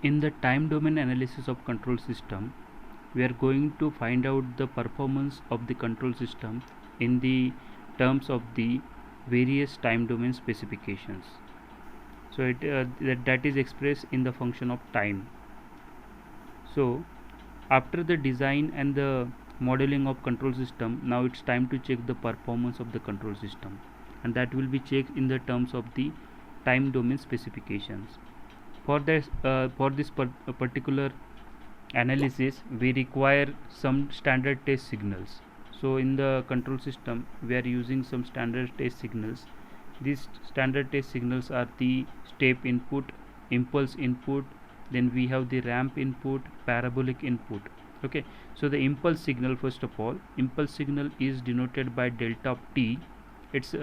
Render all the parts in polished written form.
In the time domain analysis of control system, we are going to find out the performance of the control system in the terms of the various time domain specifications. So that is expressed in the function of time. So after the design and the modeling of control system, now it's time to check the performance of the control system, and that will be checked in the terms of the time domain specifications. For this particular analysis, we require some standard test signals. So in the control system, we are using some standard test signals. These standard test signals are the step input, impulse input, then we have the ramp input, parabolic input. Okay, so the impulse signal, first of all, impulse signal is denoted by delta of t. Its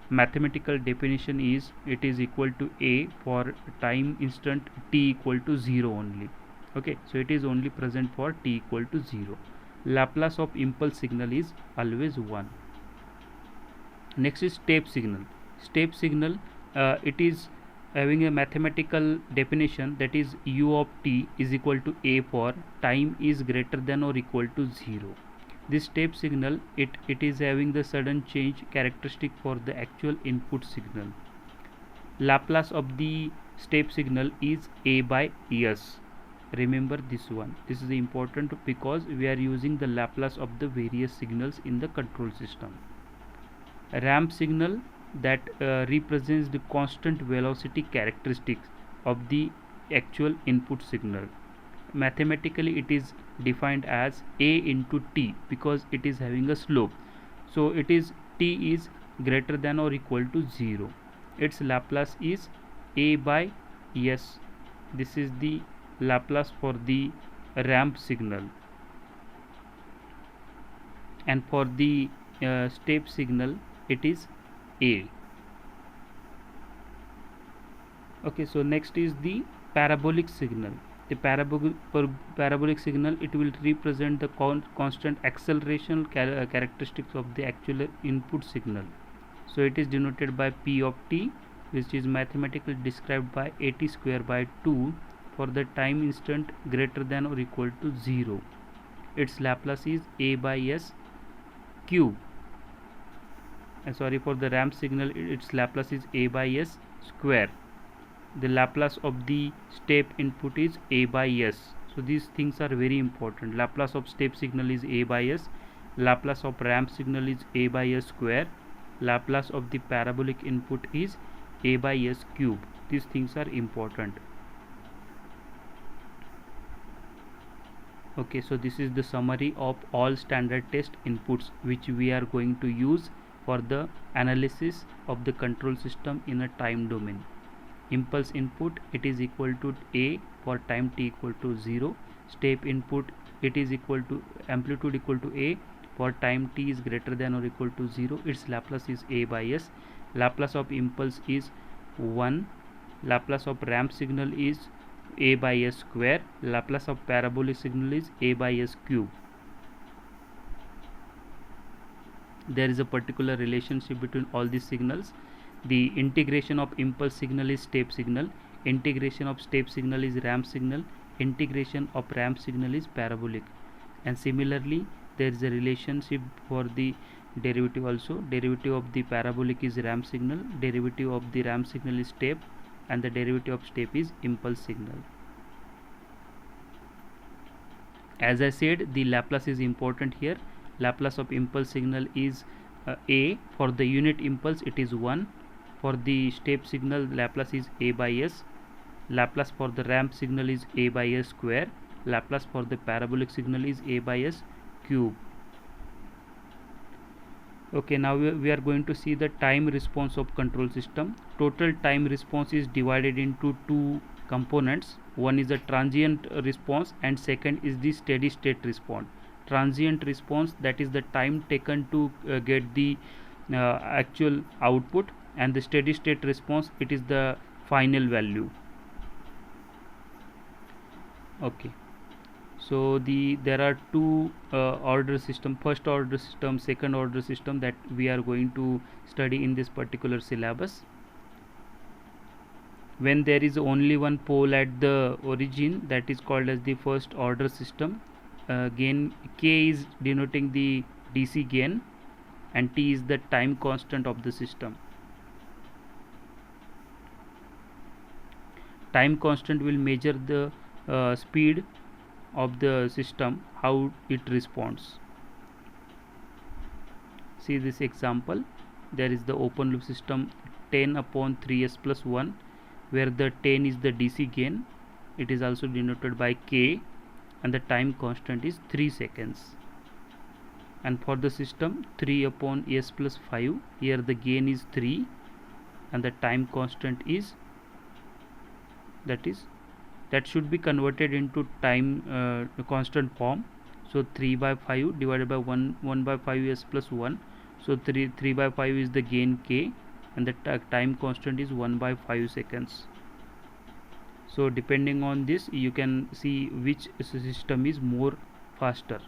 mathematical definition is it is equal to a for time instant t equal to 0 only. Okay, so it is only present for t equal to 0. Laplace of impulse signal is always 1. Next is step signal. Step signal, it is having a mathematical definition, that is u of t is equal to a for time is greater than or equal to 0. This step signal, it is having the sudden change characteristic for the actual input signal. Laplace of the step signal is a by s. Remember this one. This is important because we are using the Laplace of the various signals in the control system. Ramp signal, that represents the constant velocity characteristics of the actual input signal. Mathematically it is defined as a into t because it is having a slope. So it is t is greater than or equal to 0. Its Laplace is a by s. This is the Laplace for the ramp signal. And for the step signal, it is a. Okay, so next is the parabolic signal. The parabolic signal, it will represent the constant acceleration characteristics of the actual input signal. So it is denoted by p of t, which is mathematically described by at square by 2 for the time instant greater than or equal to 0. Its Laplace is a by s cube. For the ramp signal, its Laplace is a by s square. The Laplace of the step input is a by s. So these things are very important. Laplace of step signal is a by s. Laplace of ramp signal is a by s square. Laplace of the parabolic input is a by s cube. These things are important. Okay, so this is the summary of all standard test inputs which we are going to use for the analysis of the control system in a time domain. Impulse input, it is equal to a for time t equal to 0. Step input, it is equal to amplitude equal to a for time t is greater than or equal to 0. Its Laplace is a by s. Laplace of impulse is 1. Laplace of ramp signal is a by s square. Laplace of parabolic signal is a by s cube. There is a particular relationship between all these signals. The integration of impulse signal is step signal, integration of step signal is ramp signal, integration of ramp signal is parabolic. And similarly, there is a relationship for the derivative also. Derivative of the parabolic is ramp signal, derivative of the ramp signal is step, and the derivative of step is impulse signal. As I said, the Laplace is important here. Laplace of impulse signal is a. For the unit impulse, it is 1. For the step signal, Laplace is a by s. Laplace for the ramp signal is a by s square. Laplace for the parabolic signal is a by s cube. Okay, now we are going to see the time response of control system. Total time response is divided into two components. One is the transient response and second is the steady state response. Transient response, that is the time taken to get the actual output, and the steady state response, it is the final value. Okay, so there are two order system, first order system, second order system, that we are going to study in this particular syllabus. When there is only one pole at the origin, that is called as the first order system. Gain K is denoting the DC gain and T is the time constant of the system. Time constant will measure the speed of the system, how it responds. See this example. There is the open loop system 10 upon 3s plus 1, where the 10 is the DC gain. It is also denoted by K, and the time constant is 3 seconds. And for the system 3 upon s plus 5, here the gain is 3 and the time constant is, that should be converted into time constant form. So 3 by 5 divided by 1 by 5 s plus 1. So 3 by 5 is the gain K, and the time constant is 1 by 5 seconds. So depending on this, you can see which system is more faster.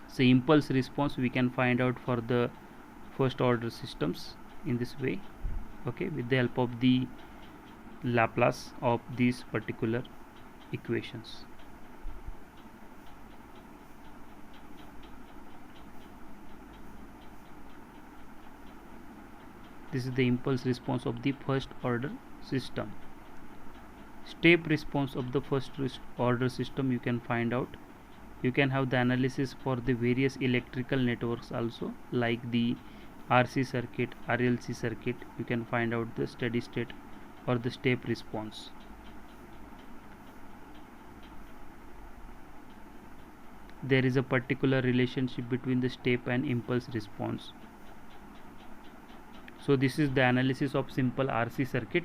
So impulse response we can find out for the first order systems in this way, okay, with the help of the Laplace of these particular equations. This is the impulse response of the first order system. Step response of the first order system you can find out. You can have the analysis for the various electrical networks also, like the RC circuit, RLC circuit. You can find out the steady state or the step response. There is a particular relationship between the step and impulse response. So this is the analysis of simple RC circuit.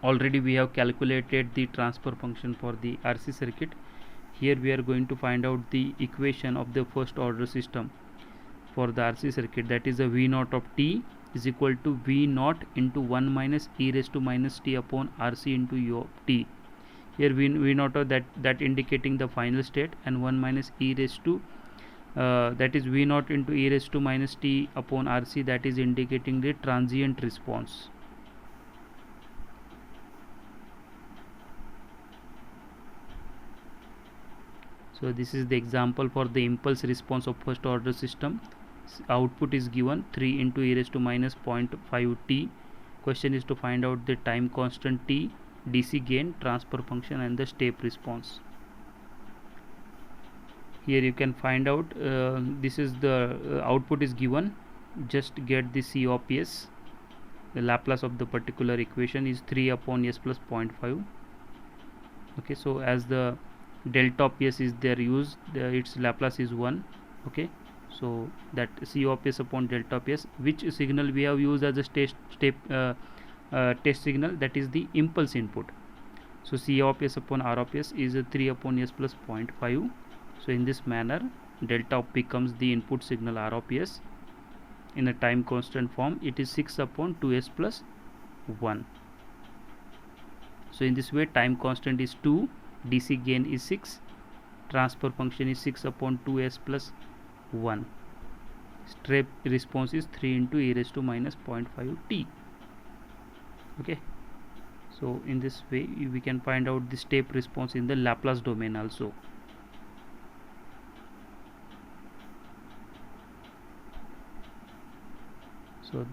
Already we have calculated the transfer function for the RC circuit. Here we are going to find out the equation of the first order system for the RC circuit, that is a V naught of t is equal to V naught into 1 minus e raised to minus t upon RC into u of t. Here V naught of that indicating the final state, and 1 minus e raised to that is V naught into e raised to minus t upon RC, that is indicating the transient response. So this is the example for the impulse response of first order system. Output is given 3 into e raised to minus 0.5 t. Question is to find out the time constant t, DC gain, transfer function, and the step response. Here you can find out this is the output is given. Just get the C of s. The Laplace of the particular equation is 3 upon s plus 0.5. Okay, so as the delta of s is there used, its Laplace is 1. Okay, so that C of s upon delta of s, which signal we have used as a test signal, that is the impulse input. So C of s upon R of s is 3 upon s plus 0.5. So in this manner, delta of becomes the input signal R of s. In a time constant form, it is 6 upon 2s plus 1. So in this way, time constant is 2, DC gain is 6, transfer function is 6 upon 2s plus 1. Step response is 3 into e raised to minus 0.5 t. Okay, so in this way we can find out the step response in the Laplace domain also. So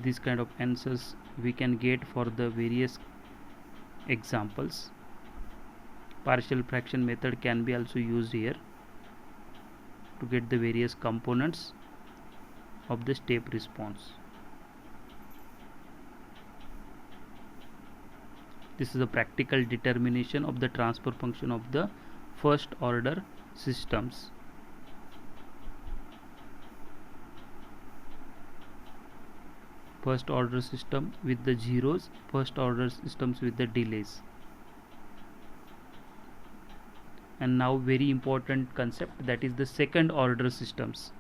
this kind of answers we can get for the various examples. Partial fraction method can be also used here to get the various components of the step response. This is a practical determination of the transfer function of the first order systems. First order system with the zeros, first order systems with the delays. And now very important concept, that is the second order systems.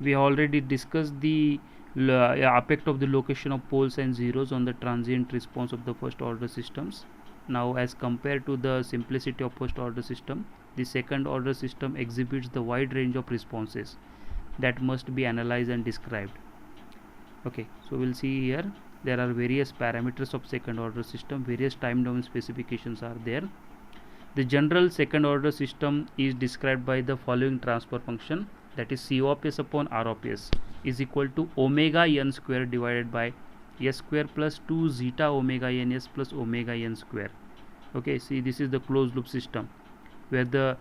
We already discussed the effect of the location of poles and zeros on the transient response of the first order systems. Now as compared to the simplicity of first order system, the second order system exhibits the wide range of responses that must be analyzed and described. Okay, so we'll see here there are various parameters of second order system, various time domain specifications are there. The general second order system is described by the following transfer function, that is C of s upon R of s is equal to omega n square divided by s square plus 2 zeta omega n s plus omega n square. Okay, see, this is the closed loop system where the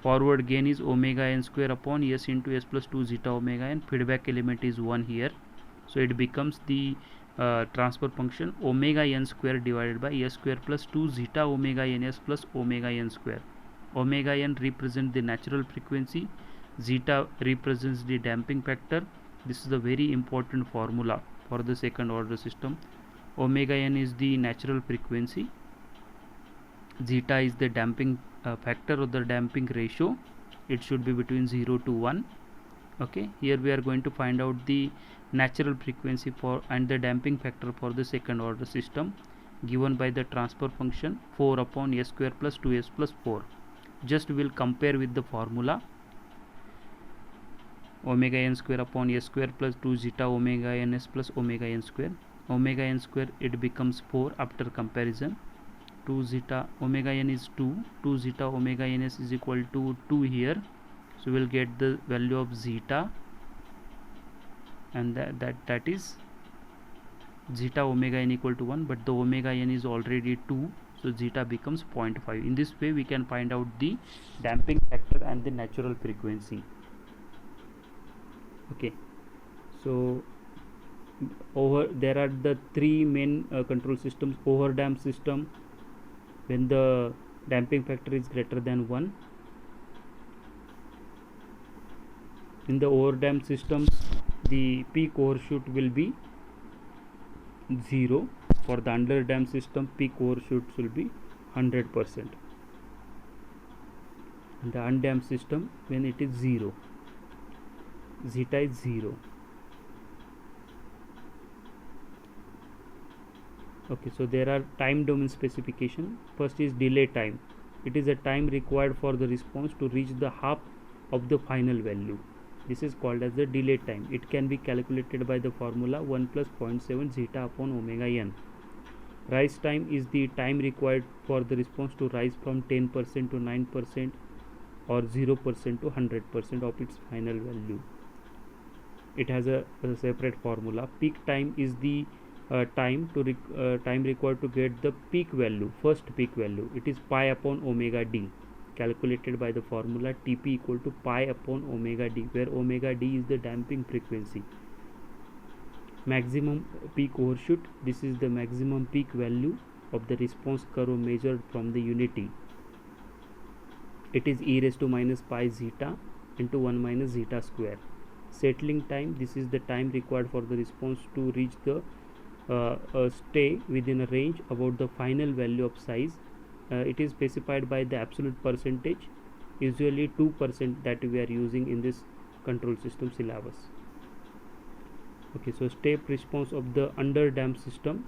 forward gain is omega n square upon s into s plus 2 zeta omega n, feedback element is 1 here, so it becomes the transfer function omega n square divided by s square plus 2 zeta omega n s plus omega n square. Omega n represents the natural frequency, zeta represents the damping factor. This is the very important formula for the second order system. Omega n is the natural frequency, zeta is the damping factor or the damping ratio, it should be between 0 to 1. Okay, here we are going to find out the natural frequency for and the damping factor for the second order system given by the transfer function 4 upon s square plus 2s plus 4. Just we will compare with the formula omega n square upon s square plus 2 zeta omega ns plus omega n square. Omega n square it becomes 4 after comparison. 2 zeta omega n is 2 zeta omega ns is equal to 2 here, so we'll get the value of zeta, and that is zeta omega n equal to 1, but the omega n is already 2, so zeta becomes 0.5. In this way we can find out the damping factor and the natural frequency. Okay, so there are the three main control systems. Overdamp system, when the damping factor is greater than 1. In the overdamp systems, the peak overshoot will be 0. For the underdamped system, peak overshoot will be 100%. In the undamped system, when it is 0, zeta is 0. Okay, so there are time domain specification. First is delay time. It is a time required for the response to reach the half of the final value. This is called as the delay time. It can be calculated by the formula 1 plus 0.7 zeta upon omega n. Rise time is the time required for the response to rise from 10% to 9% or 0% to 100% of its final value. It has a separate formula. Peak time is the time required to get the peak value, first peak value. It is pi upon omega d, calculated by the formula Tp equal to pi upon omega d, where omega d is the damping frequency. Maximum peak overshoot, this is the maximum peak value of the response curve measured from the unity. It is e raised to minus pi zeta into 1 minus zeta square. Settling time, this is the time required for the response to reach the stay within a range about the final value of size. It is specified by the absolute percentage, usually 2% that we are using in this control system syllabus. Okay, so step response of the underdamped system.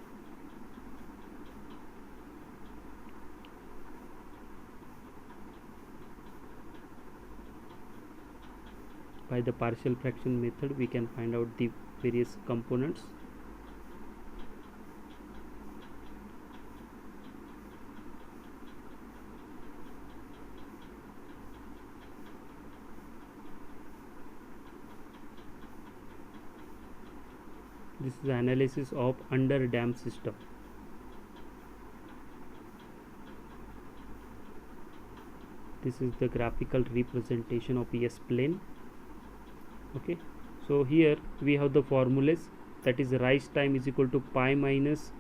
By the partial fraction method we can find out the various components. This is the analysis of underdamped system. This is the graphical representation of S plane. Okay, so here we have the formulas, that is rise time is equal to pi minus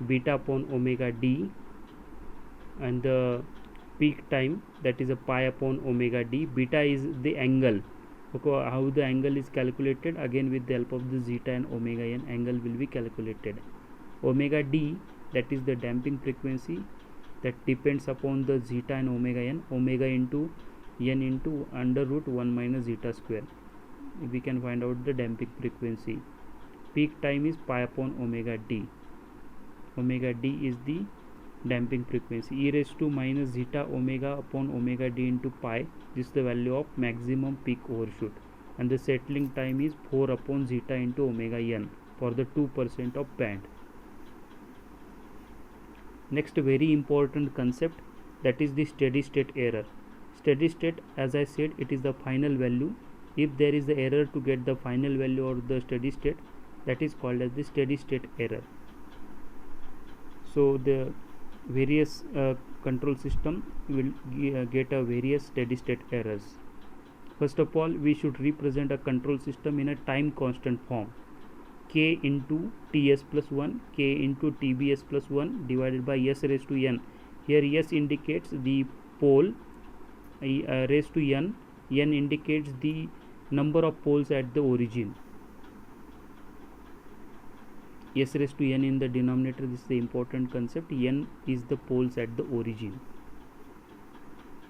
beta upon omega d, and the peak time, that is a pi upon omega d. Beta is the angle. Okay, how the angle is calculated? Again with the help of the zeta and omega n, angle will be calculated. Omega d, that is the damping frequency, that depends upon the zeta and omega n. Omega into n into under root 1 minus zeta square. We can find out the damping frequency. Peak time is pi upon omega d. Omega d is the damping frequency. E raised to minus zeta omega upon omega d into pi, this is the value of maximum peak overshoot, and the settling time is 4 upon zeta into omega n. for the 2% of band. Next very important concept, that is the steady state error. Steady state, as I said, it is the final value. If there is the error to get the final value or the steady state, that is called as the steady state error. So the various control system will get a various steady state errors. First of all, we should represent a control system in a time constant form. K into Ts plus 1, K into Tbs plus 1 divided by S raised to n. Here S indicates the pole raised to n, n indicates the number of poles at the origin. S raised to n in the denominator, this is the important concept. N is the poles at the origin.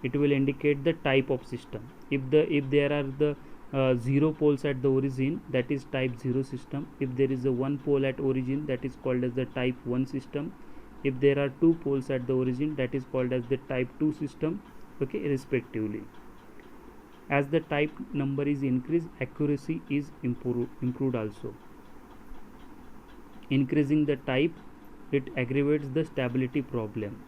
It will indicate the type of system. If there are the 0 poles at the origin, that is type 0 system. If there is a 1 pole at origin, that is called as the type 1 system. If there are 2 poles at the origin, that is called as the type 2 system, okay, respectively. As the type number is increased, accuracy is improved also. Increasing the type, it aggravates the stability problem.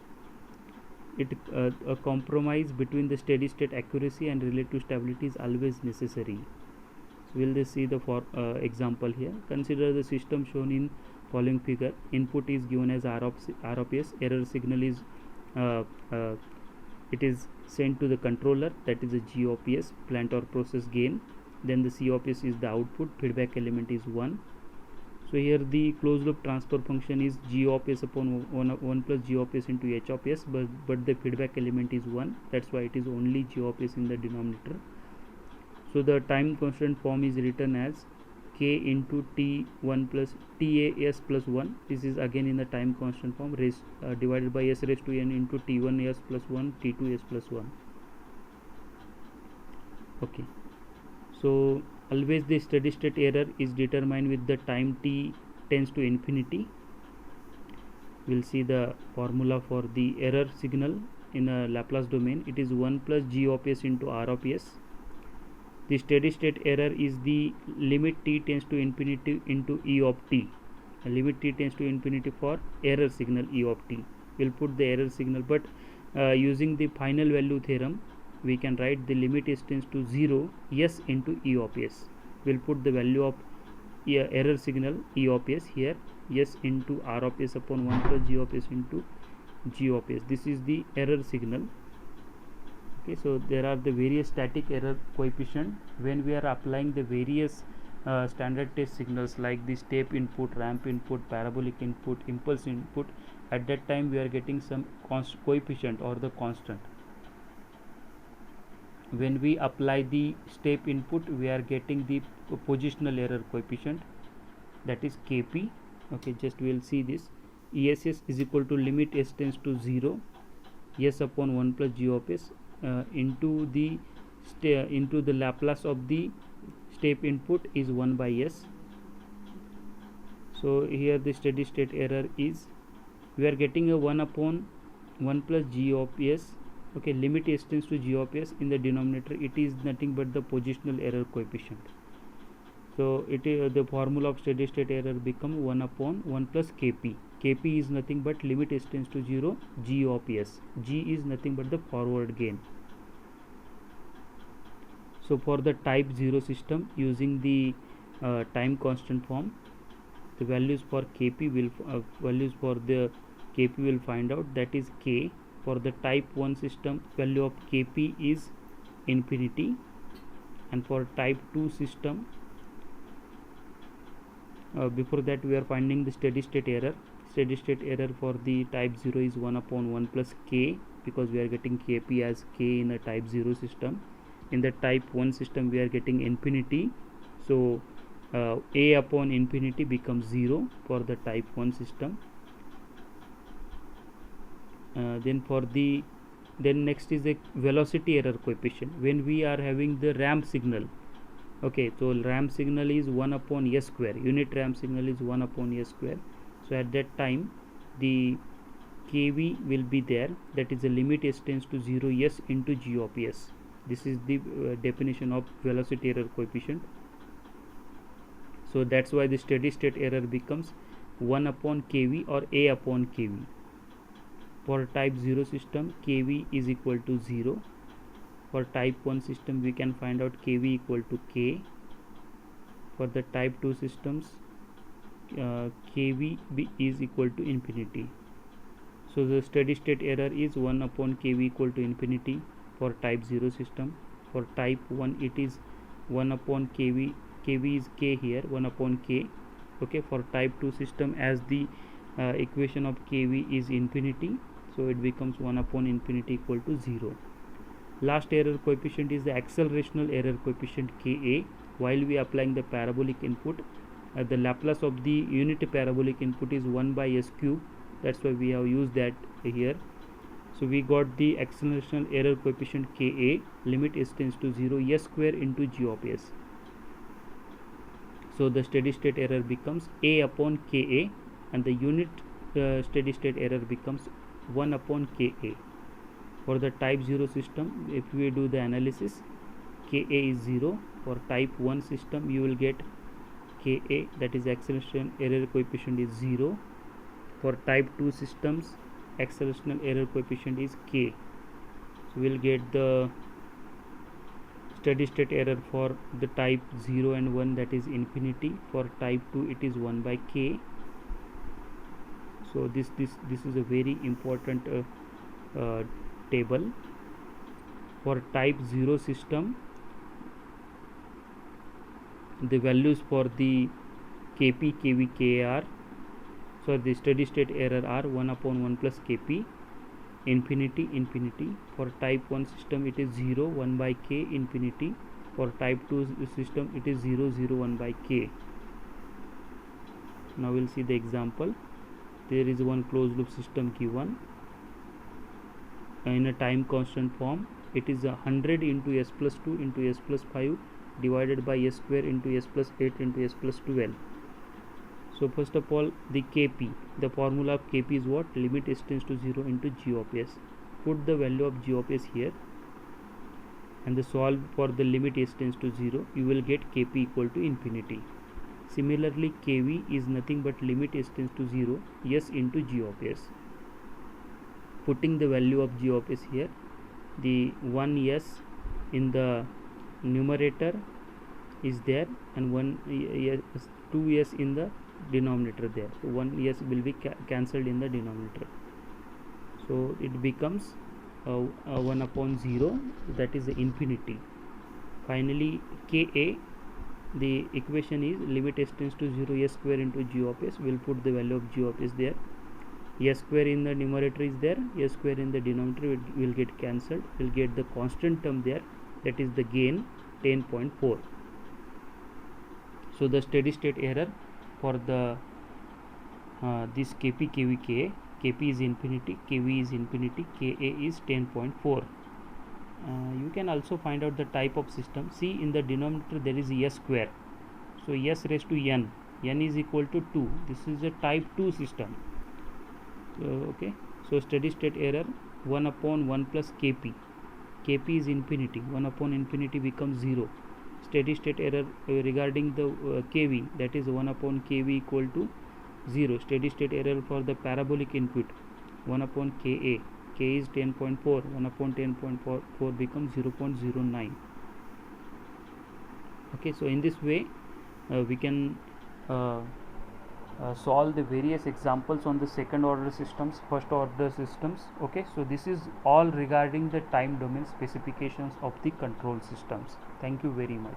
A compromise between the steady state accuracy and relative stability is always necessary. So we'll see the example here. Consider the system shown in following figure. Input is given as R of S. Error signal is it is sent to the controller, that is a G of S, plant or process gain. Then the C of S is the output. Feedback element is 1. So here the closed loop transfer function is G of S upon 1 plus G of S into H of S, but the feedback element is 1. That's why it is only G of S in the denominator. So the time constant form is written as K into T1 plus TAS plus 1. This is again in the time constant form, divided by S raised to n into T1S plus 1, T2S plus 1. Okay. So always the steady state error is determined with the time t tends to infinity. We'll see the formula for the error signal in a Laplace domain. It is 1 plus G of S into R of S. The steady state error is the limit t tends to infinity into E of t. Limit t tends to infinity for error signal E of t. We'll put the error signal, but using the final value theorem, we can write the limit s tends to 0 S into E of S. We'll put the value of error signal E of S here, S into R of S upon 1 plus G of S into G of S. This is the error signal. Okay, so there are the various static error coefficient. When we are applying the various standard test signals like the step input, ramp input, parabolic input, impulse input, at that time we are getting some coefficient or the constant. When we apply the step input, we are getting the positional error coefficient, that is Kp. Okay, just we will see this. ESS is equal to limit s tends to 0 S upon 1 plus G of S into the Laplace of the step input is 1 by S. So here the steady state error is, we are getting a 1 upon 1 plus G of S. Okay, limit s tends to G of S. In the denominator, it is nothing but the positional error coefficient. So it is the formula of steady state error become 1 upon 1 plus Kp. Kp is nothing but limit s tends to 0 G of S. G is nothing but the forward gain. So for the type 0 system, using the time constant form, the values for Kp will find out, that is K. For the type 1 system, value of Kp is infinity, and for type 2 system, before that we are finding the steady state error. Steady state error for the type 0 is 1 upon 1 plus K, because we are getting Kp as K in a type 0 system. In the type 1 system, we are getting infinity, so A upon infinity becomes 0 for the type 1 system. Then next is the velocity error coefficient. When we are having the ramp signal, okay, so ramp signal is 1 upon S square, unit ramp signal is 1 upon S square. So at that time the Kv will be there, that is the limit s tends to 0 S into G of S. This is the definition of velocity error coefficient. So that's why the steady state error becomes 1 upon kV or A upon kV. For type 0 system, kV is equal to 0. For type 1 system, we can find out kV equal to k. For the type 2 systems, kV is equal to infinity. So the steady state error is 1 upon kV equal to infinity for type 0 system. For type 1, it is 1 upon kV. kV is k here, 1 upon k. Okay, for type 2 system, as the equation of kV is infinity, so it becomes 1 upon infinity equal to 0. Last error coefficient is the accelerational error coefficient Ka. While we applying the parabolic input, the Laplace of the unit parabolic input is 1 by s cube. That's why we have used that here. So we got the accelerational error coefficient Ka, limit s tends to 0, s square into g of s. So the steady state error becomes A upon Ka, and the unit steady state error becomes 1 upon Ka. For the type 0 system, if we do the analysis, Ka is 0. For type 1 system, you will get Ka, that is acceleration error coefficient is 0. For type 2 systems, accelerational error coefficient is k. So we will get the steady state error for the type 0 and 1, that is infinity. For type 2, it is 1 by k. So this is a very important table. For type 0 system, the values for the kp, kv, kar, so the steady state error are 1 upon 1 plus kp, infinity, infinity. For type 1 system, it is 0, 1 by k, infinity. For type 2 system, it is 0, 0, 1 by k. Now we'll see the example. There is one closed loop system given in a time constant form. It is 100 into s plus 2 into s plus 5 divided by s square into s plus 8 into s plus 12. So first of all, the kp, the formula of kp is what? Limit s tends to 0 into g of s. Put the value of g of s here and the solve for the limit s tends to 0. You will get kp equal to infinity. Similarly, kv is nothing but limit s tends to 0, s into g of s. Putting the value of g of s here, the 1 s in the numerator is there and 2 s in the denominator there. So 1 s will be cancelled in the denominator. So it becomes 1 upon 0, that is the infinity. Finally, Ka, the equation is limit s tends to 0, s square into g of s. We will put the value of g of s there. S square in the numerator is there, s square in the denominator will get cancelled. We will get the constant term there, that is the gain 10.4. So the steady state error for the this kp, kv, ka, kp is infinity, kv is infinity, ka is 10.4. You can also find out the type of system. See, in the denominator there is s square, so s raised to n is equal to 2. This is a type 2 system. Okay, so steady state error 1 upon 1 plus kp. Kp is infinity, 1 upon infinity becomes 0. Steady state error regarding the kv, that is 1 upon kv equal to 0. Steady state error for the parabolic input 1 upon ka, k is 10.4, 1 upon 10.4 becomes 0.09. Okay, so in this way we can solve the various examples on the second order systems, first order systems. Okay, so this is all regarding the time domain specifications of the control systems. Thank you very much.